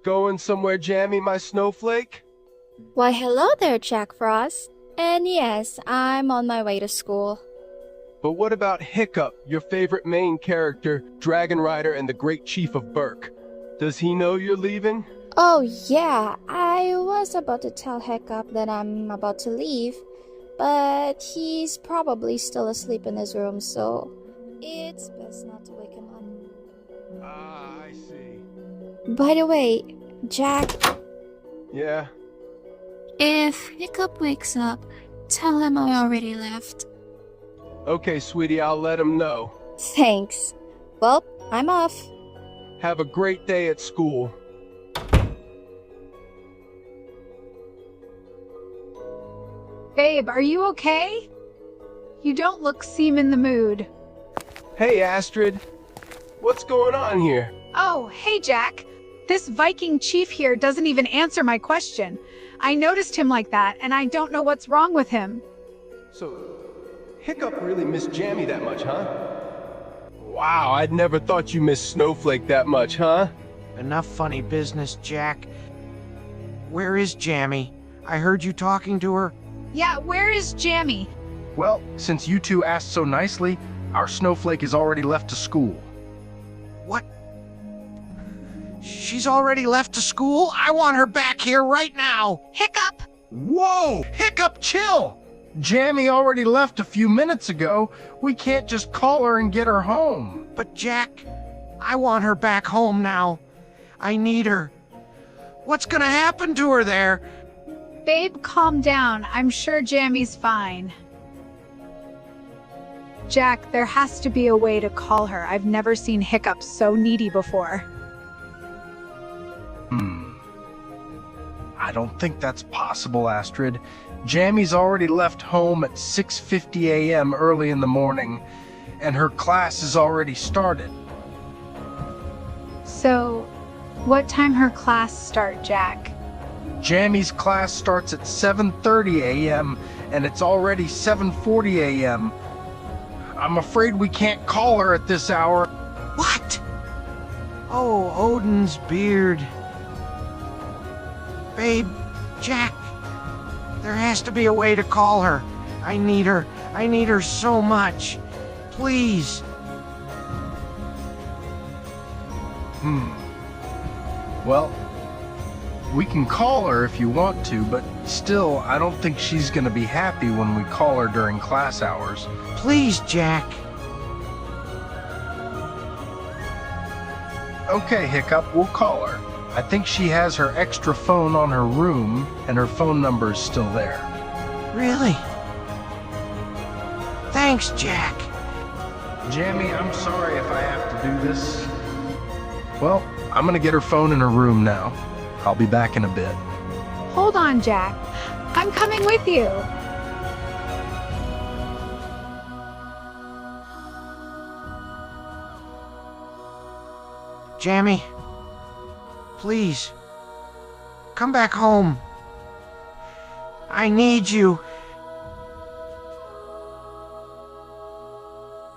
Going somewhere jammy, my snowflake? Why, hello there, Jack Frost. And yes, I'm on my way to school. But what about Hiccup, your favorite main character, Dragon Rider and the Great Chief of Berk? Does he know you're leaving? Oh, yeah, I was about to tell Hiccup that I'm about to leave, but he's probably still asleep in his room, so it's best not to wake him up. Ah, I see. By the way, Jack, Yeah? if Hiccup wakes up, tell him I already left. Okay, sweetie, I'll let him know. Thanks. Well, I'm off. Have a great day at school. Babe, are you okay? You don't seem in the mood. Hey, Astrid. What's going on here? Oh, hey, Jack. This Viking chief here doesn't even answer my question. I noticed him like that, and I don't know what's wrong with him. So, Hiccup really missed Jammy that much, huh? Wow, I'd never thought you missed Snowflake that much, huh? Enough funny business, Jack. Where is Jammy? I heard you talking to her. Yeah, where is Jammy? Well, since you two asked so nicely, our snowflake is already left to school. What? She's already left to school? I want her back here right now. Hiccup! Whoa! Hiccup, chill! Jammy already left a few minutes ago. We can't just call her and get her home. But Jack, I want her back home now. I need her. What's gonna happen to her there? Babe, calm down. I'm sure Jammy's fine. Jack, there has to be a way to call her. I've never seen Hiccup so needy before. I don't think that's possible, Astrid. Jammy's already left home at 6:50 a.m. early in the morning, and her class is already started. So, what time her class start, Jack? Jammy's class starts at 7:30 a.m., and it's already 7:40 a.m. I'm afraid we can't call her at this hour. What? Oh, Odin's beard. Babe, Jack, there has to be a way to call her. I need her. I need her so much. Please. Well, we can call her if you want to, but still, I don't think she's gonna be happy when we call her during class hours. Please, Jack. Okay, Hiccup, we'll call her. I think she has her extra phone on her room, and her phone number is still there. Really? Thanks, Jack. Jammy, I'm sorry if I have to do this. Well, I'm gonna get her phone in her room now. I'll be back in a bit. Hold on, Jack. I'm coming with you. Jammy, please, come back home. I need you.